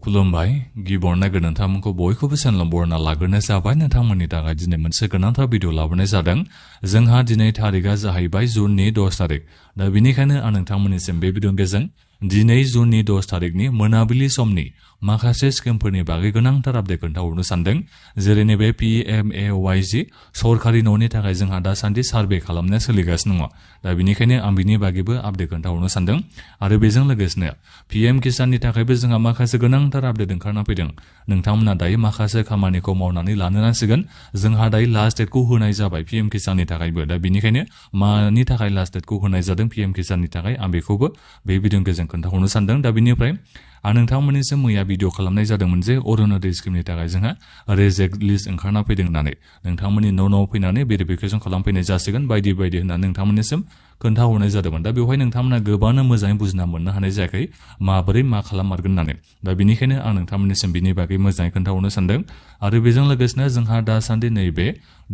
खुलुमबाय गिबियावनो नोंथांमोनखौ बयखौबो चेनेलाव बरायना लाग्रोनाय जाबाय। नोंथांमोननि थाखाय दिनै मोनसे गोनांथार भिडिअ लाबोनाय जादों। जोंहा दिनै थारिखआ जाहैबाय जुननि 10 थारिख। दा बेनिखायनो आं नोंथांमोननिसिम बे भिडिअनि गेजेरजों दिनै जुननि 10 थारिखनि मोनाबिलि समनि माखासे स्किमफोरनि बागै गोनांथार आपडेट खोन्थाहरनो सानदों। जेरै नैबे PMAY-G सरकारि न'नि थाखाय जोंहा दासान्दि सार्भे खालामनाया सोलिगासिनो दङ। दा बेनिखायनो आं बिनि बागैबो आपडेट खोन्थाहरनो सानदों। आरो बेजों लोगोसेनो PM किसाननि थाखायबो जोंहा माखासे गोनांथार आपडेट ओंखारना फैदों। नोंथांमोना दायो माखासे खामानिखौ मावनानै लानो नांसिगोन। जोंहा दायो लास्ट डेटखौ होनाय जाबाय PM किसाननि थाखायबो। दा बेनिखायनो मानि थाखाय लास्ट डेटखौ होनाय जादों PM किसाननि थाखाय आं बेखौबो बे भिडिअनि गेजेरजों खोन्थाहरनो सानदों। दा बेनिफ्राय आं नोंथांमोननिसिम मैया भिडिअ खालामनाय जादोंमोन जे अरुणोदय स्किमनि थाखाय जोंहा रिजेक्ट लिस्ट ओंखारना फैदों होननानै। नोंथांमोननि न'आव फैनानै भेरिफिकेसन खालामफैनाय जासिगोन बायदि बायदि होननानै नोंथांमोननिसिम खोन्थाहरनाय जादोंमोन। दा बेवहाय नोंथांमोना गोबांनो मोजाङै बुजिना मोननो हानाय जायाखै माबोरै मा खालाममारगोन होननानै। दा बेनिखायनो आं नोंथांमोननिसिम बिनि बागै मोजाङै खोन्थाहरनो सानदों। आरो बेजों लोगोसेनो जोंहा दासान्दि नैबे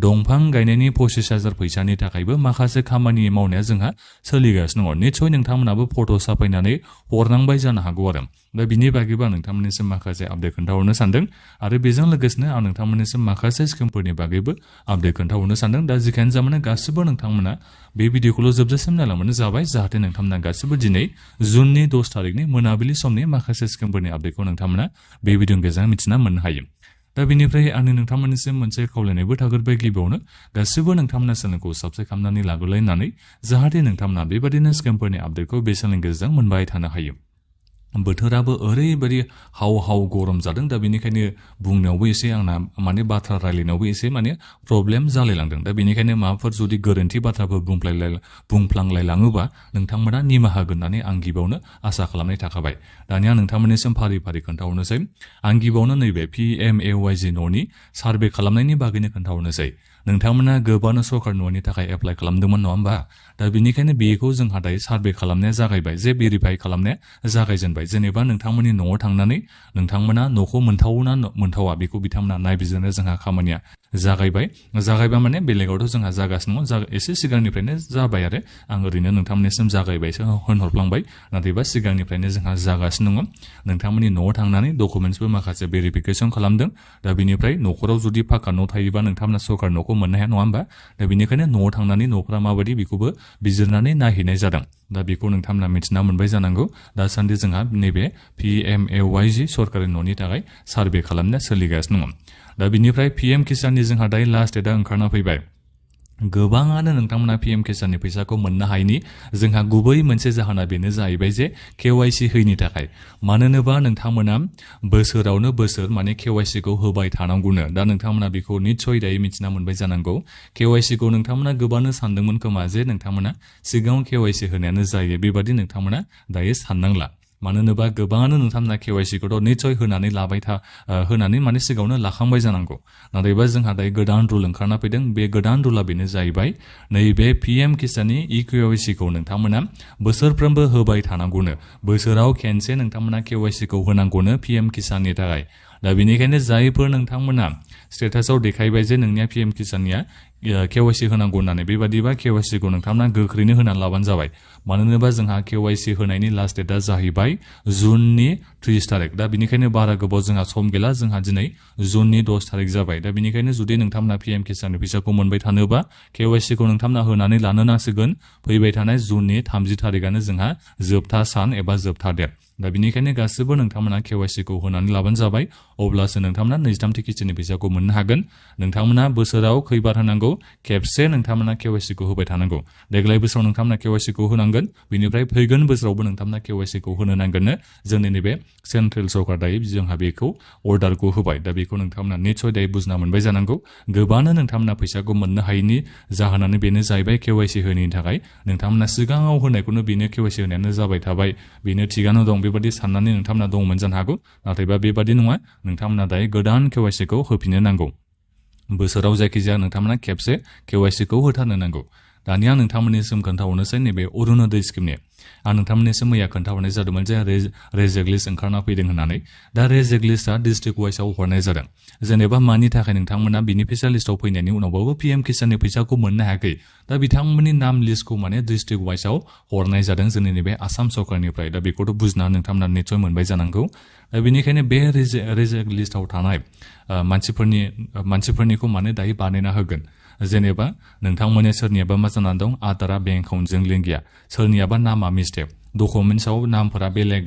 दंफां गायनायनि 25,000 फैसानि थाखायबो माखासे खामानि मावनाया जोंहा सोलिगासिनो दङ। निस्सय नोंथांमोनाबो फट' साफायनानै हरनांबाय जानो हागौ आरो। दा बिनि बागैबो आं नोंथांमोननिसिम माखासे आपडेट खोन्थाहरनो सानदों। आरो बेजों लोगोसेनो आं नोंथांमोननिसिम माखासे स्किमफोरनि बागैबो आपडेट खोन्थाहरनो सानदों। दा जिखियानो जामानो गासिबो नोंथांमोना बे भिडिअखौल' जोबजासिम नायलांबानो जाबाय, जाहाथे नोंथांमोना गासिबो दिनै जुननि 10 थारिखनि मोनाबिलि समनि माखासे स्किमफोरनि आपडेटखौ नोंथांमोना बे भिडिअनि गेजेरजों मिथिना मोननो हायो। दा बेनिफ्राय आंनि नोंथांमोननिसिम मोनसे खावलायनायबो थागोरबाय गिबियावनो गासिबो नोंथांमोना चेनेलखौ साबस्क्राइब खालामनानै लाग्रोलायनानै, जाहाथे नोंथांमोना बेबादिनो स्किमफोरनि आपडेटखौ बे चेनेलनि गेजेरजों मोनबाय थानो हायो। बोथोराबो ओरैबायदि हाव हाव गरम जादों। दा बेनिखायनो बुंनायावबो एसे आंना बाथ्रा रायलायनायावबो एसे प्रब्लेम जालायलांदों। दा बेनिखायनो माबाफोर जुदि गोरोन्थि बाथ्राफोर बुंफ्लांलायलाङोबा नोंथांमोना निमाहा होगोन होननानै आं गिबियावनो आसा खालामनाय थाखाबाय। दानिया नोंथांमोननिसिम फारि फारि खोन्थाहरनोसै। आं गिबियावनो नैबे PMAY-G न'नि सार्भे खालामनायनि बागैनो खोन्थाहरनोसै। नोंथांमोना गोबांनो सरकारि न'नि थाखाय एप्लाइ खालामदोंमोन नङा होमबा? दा बेनिखायनो बेखौ जोंहा दायो सार्भे खालामनाया जागायबाय, जे भेरिफाइ खालामनाया जागायजेनबाय। जेनेबा नोंथांमोननि न'आव थांनानै नोंथांमोना न'खौ मोनथावना मोनथावा बेखौ बिथांमोना नायबिजिरनो जोंहा खामानिया जागायबाय माने बेलेगावथ' जोंहा जागासिनो दङ। एसे सिगांनिफ्रायनो जाबाय आरो आं ओरैनो नोंथांमोननिसिम जागायबायसो होनहरफ्लांबाय, नाथायबा सिगांनिफ्रायनो जोंहा जागासिनो दङ। नोंथांमोननि न'आव थांनानै डकुमेन्टसबो माखासे भेरिफिकेसन खालामदों। दा बेनिफ्राय न'खराव जुदि पाक्का न' थायोबा नोंथांमोना सरकारि न'खौ मोननो हाया नङा होमबा? दा बेनिखायनो न'आव थांनानै न'फोरा माबायदि बेखौबो बिजिरनानै नायहैनाय जादों। दा बेखौ नोंथांमोना मिथिना मोनबाय जानांगौ। दासान्दि जोंहा नैबे PMAY-G सरकारि न'नि थाखाय सार्भे खालामनाया सोलिगासिनो दङ। दा बिनिफ्राय PM किसाननि जोंहा दायो लास्ट डेटआ ओंखारना फैबाय। गोबाङानो नोंथांमोना PM किसाननि फैसाखौ मोननो हायैनि जोंहा गुबै मोनसे जाहोना बेनो जाहैबाय जे KYC होयैनि थाखाय। मानोनोबा नोंथांमोना बोसोरावनो बोसोर KYC खौ होबाय थानांगौनो। दा नोंथांमोना बेखौ निस्सय दायो मिथिना मोनबाय जानांगौ। KYC खौ नोंथांमोना गोबांनो सानदोंमोन खोमा जे नोंथांमोना सिगाङाव KYC होनायानो जायो, बेबादि नोंथांमोना दायो साननांला। मानोनोबा गोबाङानो नोंथांमोना KYC खौथ' निस्सय होनानै होनानै सिगाङावनो लाखांबाय जानांगौ। नाथायबा जोंहा दायो गोदान रुल ओंखारना फैदों। बे गोदान रुला बेनो जाहैबाय, नैबे PM किसाननि KYC खौ नोंथांमोना बोसोरफ्रोमबो होबाय थानांगौनो। बोसोराव खेनसे नोंथांमोना KYC खौ होनांगौनो PM किसाननि थाखाय। दा बेनिखायनो जायफोर नोंथांमोना स्टेटासाव देखायबाय जे नोंनिया PM किसाननिया KYC होनांगौ होननानै, बेबादिबा KYC खौ नोंथांमोना गोख्रैनो होनानै लाबानो जाबाय। मानोनोबा जोंहा KYC होनायनि लास्ट डेटआ जाहैबाय जुननि 30 थारिख। दा बेनिखायनो बारा गोबाव जोंहा सम गैला। जोंहा दिनै जुननि 10 थारिख जाबाय। दा बेनिखायनो जुदि नोंथांमोना PM किसाननि फैसाखौ मोनबाय थानोबा KYC खौ नोंथांमोना होनानै लानो नांसिगोन। फैबाय थानाय जुननि 30 थारिखआनो जोंहा जोबथा सान एबा जोबथा डेट। दा बेनिखायनो गासिबो नोंथांमोना KYC खौ होनानै लाबानो जाबाय। अब्लासो नोंथांमोना 23थि किस्तिनि फैसाखौ मोननो हागोन। नोंथांमोना बोसोराव खैबार होनांगौ? खेबसे नोंथांमोना KYC खौ होबाय थानांगौ। देग्लाय बोसोराव नोंथांमोना KYC खौ होनांगोन। बेनिफ्राय फैगोन बोसोरावबो नोंथांमोना KYC खौ होनो नांगोननो। जोंनि नैबे सेन्ट्रेल सरकार दायो जोंहा बेखौ अर्डारखौ होबाय। दा बेखौ नोंथांमोना निस्सय दायो बुजिना मोनबाय जानांगौ। गोबांनो नोंथांमोना फैसाखौ मोननो हायैनि जाहोनानो बेनो जाहैबाय KYC होनायनि थाखाय। नोंथांमोना सिगाङाव होनायखौनो बेनो KYC होनायानो जाबाय थाबाय, बेनो थिगानो दं बेबादि साननानै नोंथांमोना दंमोन जानो हागौ। नाथायबा बेबादि नङा। नोंथांमोना दायो गोदान KYC खौ होफिननो नांगौ। बोसोराव जायखिजाया नोंथांमोना खेबसे KYC खौ होथारनो नांगौ। दानिया नोंथांमोननिसिम खोन्थाहरनोसै नैबे अरुणोदय स्किमनि आं नोंथांमोननिसिम मैया खोन्थाहरनाय जादोंमोन जे रेजेक लिस्ट ओंखारना फैदों होननानै दा रेजेक लिस्टआ डिस्ट्रिक्ट वाइसआव हरनाय जादों जेनेबा मानि थाखाय नोंथांमोना बेनिफिसियेल लिस्टआव फैनायनि उनावबाबो पीएम किसाननि फैसाखौ मोननो हायाखै दा बिथांमोननि नाम लिस्टखौ माने डिस्ट्रिक्ट वाइसआव हरनाय जादों जोंनि नैबे आसाम सरकारनिफ्राय दा बेखौथ' बुजिना नोंथांमोना निस्सय मोनबाय जानांगौ दा बेनिखायनो बे रेजेक लिस्टआव थानाय मानसिफोरनिखौ माने दायो बानायना होगोन जेनेबा नोंथांमोननि सोरनियाबा मा जानानै दं आधारा बेंक एकाउन्टजों लिंक गैया सोरनियाबा नामा मिस्टेक डकुमेन्ट्सआव नामफोरा बेलेग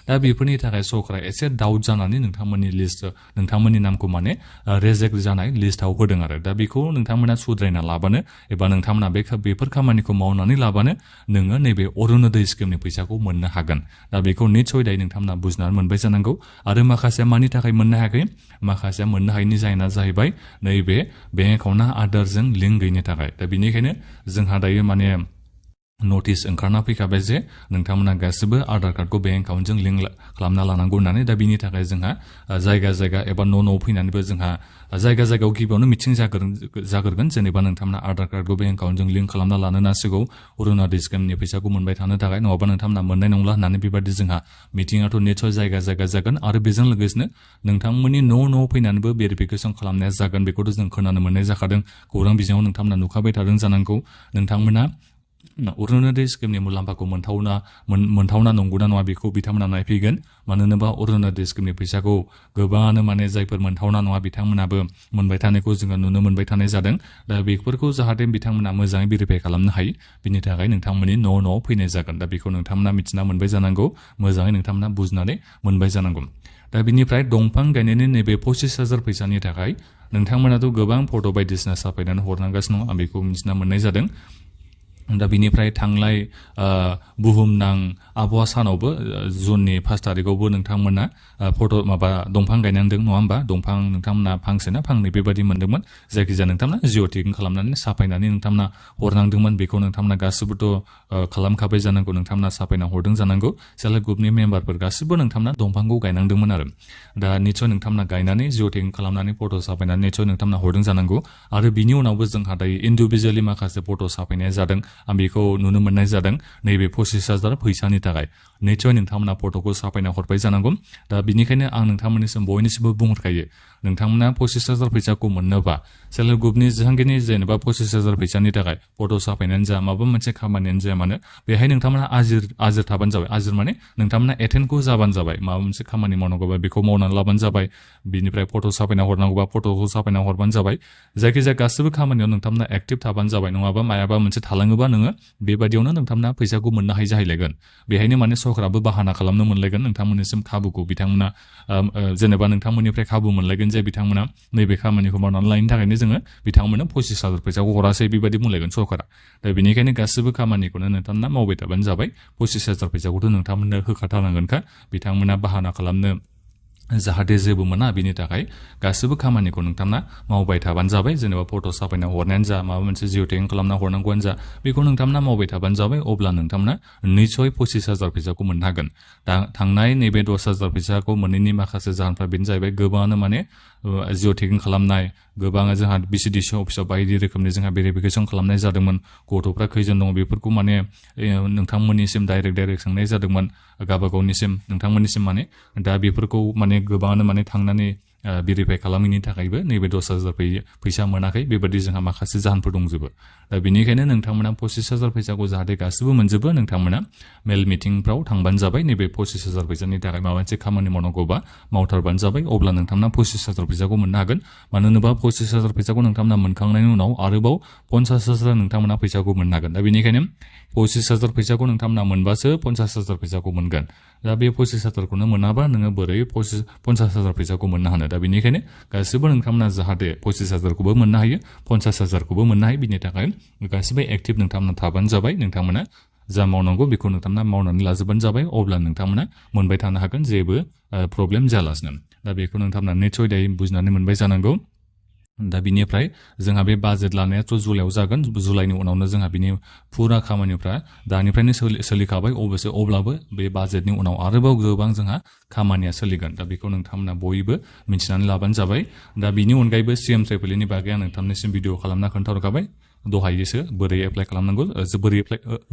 दा बेफोरनि थाखाय सरकारा एसे डाउट जानानै नोंथांमोननि नामखौ माने रेजेक्ट जानाय लिस्टआव होदों आरो दा बेखौ नोंथांमोना सुद्रायना लाबानो एबा नोंथांमोना बेफोर खामानिखौ मावनानै लाबानो नोङो नैबे अरुणोदय स्किमनि फैसाखौ मोननो हागोन दा बेखौ निस्सय दायो नोंथांमोना बुजिनानै मोनबाय जानांगौ आरो माखासे मानि थाखाय मोननो हायाखै माखासे मोननो हायैनि जाहोना जाहैबाय नैबे बेंक एकाउन्टआ आधारजों लिंक गैयिनि थाखाय दा बेनिखायनो जोंहा दायो माने नटिस ओंखारना फैखाबाय जे नोंथांमोना गासिबो आधार कार्डखौ बेंक एकाउन्टजों लिंक खालामना लानांगौ होननानै दा बिनि थाखाय जोंहा जायगा एबा न' फैनानैबो जोंहा जायगायाव गिबियावनो मिटिं जागोरगोन जेनेबा नोंथांमोना आधार कार्डखौ बेंक एकाउन्टजों लिंक खालामना लानो नांसिगौ अरुणोदय स्किमनि फैसाखौ मोनबाय थानो थाखाय नङाबा नोंथांमोना मोननाय नंला होननानै बेबादि जोंहा मिटिंआथ' निस्सय जायगा जागोन आरो बेजों लोगोसेनो नोंथांमोननि न' फैनानैबो भेरिफिकेसन खालामनाया जागोन बेखौथ' जों खोनानो मोननाय जाखादों खौरां बिजोङाव नोंथांमोना नुखाबाय थादों जानांगौ नोंथांमोना अरुणोदय स्किमनि मुलाम्फाखौ मोनथावना नंगौना नङा बेखौ बिथांमोना नायफैगोन मानो होनोबा अरुणोदय स्किमनि फैसाखौ गोबाङानो माने जायफोर मोनथावना नङा बिथांमोनाबो मोनबाय थानायखौ जोङो नुनो मोनबाय थानाय जादों दा बेफोरखौ जाहाथे बिथांमोना मोजाङै भेरिफाइ खालामनो हायो बिनि थाखाय नोंथांमोननि न' फैनाय जागोन दा बेखौ नोंथांमोना मिथिना मोनबाय जानांगौ मोजाङै नोंथांमोना बुजिनानै मोनबाय जानांगौ दा बिनिफ्राय दंफां गायनायनि नैबे 25,000 फैसानि थाखाय नोंथांमोनाथ' गोबां फट' बायदिसिना साफायनानै हरनांगासिनो दं आं बेखौ मिथिना मोननाय जादों दा बिनिफ्राय थांलाय बुहुमनां आबहावा सानावबो जुननि 1 तारिखआवबो नोंथांमोना दंफां गायनांदों नङा होमबा दंफां नोंथांमोना फांसे ना फांनै बेबादि मोनदोंमोन जायखिजाया नोंथांमोना जिअ टेगिं खालामनानै साफायनानै नोंथांमोना हरनांदोंमोन बेखौ नोंथांमोना गासिबोथ' खालामखाबाय जानांगौ नोंथांमोना साफायना हरदों जानांगौ सेल्फ हेल्प ग्रुपनि मेम्बारफोर गासिबो नोंथांमोना दंफांखौ गायनांदोंमोन आरो दा निस्सय नोंथांमोना गायनानै जिअ टेगिं खालामनानै फट' साफायनानै निस्सय नोंथांमोना हरदों जानांगौ आरो बिनि उनावबो जोंहा दायो इन्डिभिजुवेलि माखासे फट' साफायनाया जादों आं बेखौ नुनो मोननाय जादों नैबे 25,000 फैसानि थाखाय निस्सय नोंथांमोना फट'खौ साफायना हरबाय जानांगौ दा बिनिखायनो आं नोंथांमोननिसिम बयनिसिमबो बुंहरखायो नोंथांमोना 25,000 फैसाखौ मोननोबा सेल्फ हेल्प ग्रुपनि जेसांखिनि जेनेबा 25,000 फैसानि थाखाय फट' साफायनानै जा माबा मोनसे खामानियानो जाया मानो बेहाय नोंथांमोना आजिर थाबानो जाबाय आजिर माने नोंथांमोना एटेन्डखौ जाबानो जाबाय माबा मोनसे खामानि मावनांगौबा बेखौ मावनानै लाबानो जाबाय बिनिफ्राय फट' साफायना हरनांगौबा फट'खौ साफायना हरबानो जाबाय जायखिजाया गासिबो खामानियाव नोंथांमोना एक्टिभ थाबानो जाबाय नङाबा मायाबा मोनसे थालाङोबा नोङो बेबादियावनो नोंथांमोना फैसाखौ मोननो हायो जाहैलायगोन बेहायनो माने सरकाराबो बाहाना खालामनो मोनलायगोन नोंथांमोननिसिम खाबुखौ बिथांमोना जेनेबा नोंथांमोननिफ्राय खाबु मोनलायगोन जे बिथांमोना नैबे खामानिखौ मावनानै लायनो थाखायनो जोङो बिथांमोननो 25,000 फैसाखौ हरासै बेबायदि बुंलायगोन सरकारा दा बेनिखायनो गासिबो खामानिखौनो नोंथांमोना मावबाय थाबानो जाबाय 25,000 फैसाखौथ' नोंथांमोननो होखाथारनांगोनखा बिथांमोना बाहाना खालामनो जाहाथे जेबो मोना बिनि थाखाय गासिबो खामानिखौ नोंथांमोना मावबाय थाबानो जाबाय जेनेबा फट' साफायना हरनायानो जा माबा मोनसे जिअ टेगिं खालामना हरनांगौआनो जा बेखौ नोंथांमोना मावबाय थाबानो जाबाय अब्ला नोंथांमोना निस्सय 25,000 फैसाखौ मोननो हागोन दा थांनाय नैबे 10,000 फैसाखौ मोनैनि माखासे जाहोनफ्रा बेनो जाहैबाय गोबाङानो माने जिअ टेगिं खालामनाय गोबाङा जोंहा बिसिडिसि अफिसाव बायदि रोखोमनि जोंहा भेरिफिकेसन खालामनाय जादोंमोन गथ'फ्रा खैजन दङ बेफोरखौ माने नोंथांमोननिसिम डाइरेक्ट सोंनाय जादोंमोन गावबागावनिसिम नोंथांमोननिसिम माने दा बेफोरखौ माने गोबाङानो माने थांनानै भेरिफाइ खालामैनि थाखायबो नैबे 10,000 फैसा मोनाखै बेबायदि जोंहा माखासे जाहोनफोर दंजोबो दा बेनिखायनो नोंथांमोना 25,000 फैसाखौ जाहाथे गासिबो मोनजोबो नोंथांमोना मेल मिटिंफ्राव थांबानो जाबाय नैबे 25,000 फैसानि थाखाय माबा मोनसे खामानि मावनांगौबा मावथारबानो जाबाय अब्ला नोंथांमोना 25,000 फैसाखौ मोननो हागोन मानो होनोबा 25,000 फैसाखौ नोंथांमोना मोनखांनायनि उनाव आरोबाव 50,000 नोंथांमोना फैसाखौ मोननो हागोन दा बेनिखायनो 25,000 फैसाखौ नोंथांमोना मोनबासो 50,000 फैसाखौ मोनगोन दा बे 25,000खौनो मोनाबा नोङो बोरै 50,000 फैसाखौ मोननो हानो दा बेनिखायनो गासिबो नोंथांमोना जाहाथे 25,000खौबो मोननो हायो 50,000खौबो मोननो हायो बिनि थाखाय गासिबो एक्टिभ नोंथांमोना थाबानो जाबाय नोंथांमोना जा मावनांगौ बेखौ नोंथांमोना मावनानै लाजोबबानो जाबाय अब्ला नोंथांमोना मोनबाय थानो हागोन जेबो प्रब्लेम जायालासिनो दा बेखौ नोंथांमोना निस्सय दायो बुजिनानै मोनबाय जानांगौ दा बिनिफ्राय जोंहा बे बाजेट लानायाथ' जुलाइआव जागोन जुलाइनि उनावनो जोंहा बिनि फुरा खामानिफ्रा दानिफ्रायनो सोलिखाबाय अबयसे अब्लाबो बे बाजेटनि उनाव आरोबाव गोबां जोंहा खामानिया सोलिगोन दा बेखौ नोंथांमोना बयबो मिथिनानै लाबानो जाबाय दा बिनि अनगायैबो सिएम साइफुलिनि बागै आं नोंथांनिसिम भिडिअ खालामना खोन्थाहरखाबाय दहायसो बोरै एप्लाइ खालामनांगौ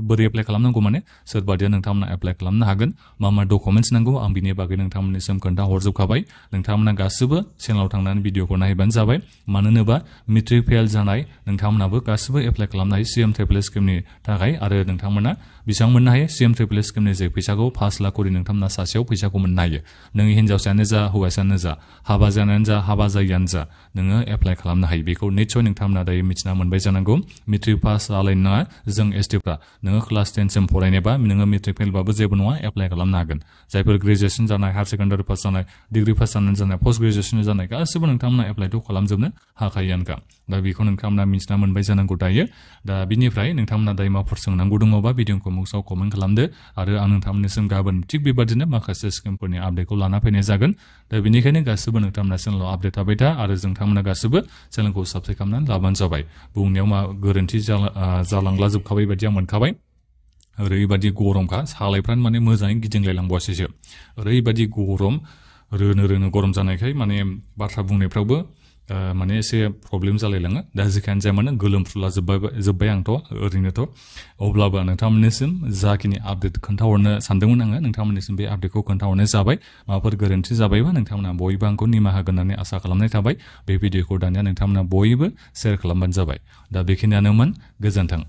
बोरै एप्लाइ खालामनांगौ माने सोरबादिया नोंथांमोना एप्लाइ खालामनो हागोन मा डकुमेन्ट्स नांगौ आं बिनि बागै नोंथांमोननिसिम खोन्था हरजोबखाबाय नोंथांमोना गासिबो चेनेलाव थांनानै भिडिअखौ नायबानो जाबाय मानो होनोबा मेट्रिक फेल जानाय नोंथांमोनाबो गासिबो एप्लाइ खालामनो हायो CM ट्रिपल स्किमनि थाखाय आरो नोंथांमोना बेसेबां मोननो हायो CM ट्रिपल स्किमनि जे फैसाखौ 5 लाख करि नोंथांमोना सासेयाव फैसाखौ मोननो हायो नों हिनजावसायानो जा हौवासायानो जा हाबा जानायानो जा हाबा जायियानो जा नोङो एप्लाइ खालामनो हायो बेखौ निस्सय नोंथांमोना दायो मिथिना मोनबाय जानांगौ मेट्रिक पास जालायनो नाङा जों STफ्रा नोङो क्लास 10 सिम फरायनायबा नोङो मेट्रिक फेलबाबो जेबो नङा एप्लाइ खालामनो हागोन जायफोर ग्रेजुएसन जानाय हायार सेकेन्डारि पास जानाय डिग्री पास जानाय पोस्ट ग्रेजुएसन जानाय गासिबो नोंथांमोना एप्लाइखौ खालामजोबनो हाखायोआनोखा दा बेखौ नोंथांमोना मिथिना मोनबाय जानांगौ दायो दा बिनिफ्राय नोंथांमोना दायो माबाफोर सोंनांगौ दङबा भिडिअखौ मुक्साव कमेन्ट खालामदो आरो आं नोंथांमोननिसिम गाबोन थिग बेबादिनो माखासे स्किमफोरनि आपडेटखौ लाना फैनाय जागोन दा बेनिखायनो गासिबो नोंथांमोना चेनेलाव आपडेट थाबाय था आरो नोंथांमोना गासिबो चेनेलखौ साबस्क्राइब खालामनानै लाबानो जाबाय बुंनायाव मा गोरोन्थि जालांला जोबखाबाय बायदि आं मोनखाबाय ओरैबादि गरमखा सालायफ्रानो माने मोजाङै गिदिंलायलांबावासैसो ओरैबादि गरम रोनो गरम जानायखाय माने बाथ्रा बुंनायफ्रावबो माने एसे प्रब्लेम जालायलाङो दा जेखियानो जाया मानो गोलोमफ्रुला जोब्बाय आंथ' ओरैनोथ' अब्लाबो नोंथांमोननिसिम जाखिनि आपडेट खोन्थाहरनो सानदोंमोन आङो नोंथांमोननिसिम बे आपडेटखौ खोन्थाहरनाय जाबाय माबाफोर गोरोन्थि जाबायबा नोंथांमोना बयबो आंखौ निमाहा होगोन होननानै आसा खालामनाय थाबाय बे भिडिअखौ दानिया नोंथांमोना बयबो शेयार खालामबानो जाबाय दा बेखिनियानोमोन गोजोन्थों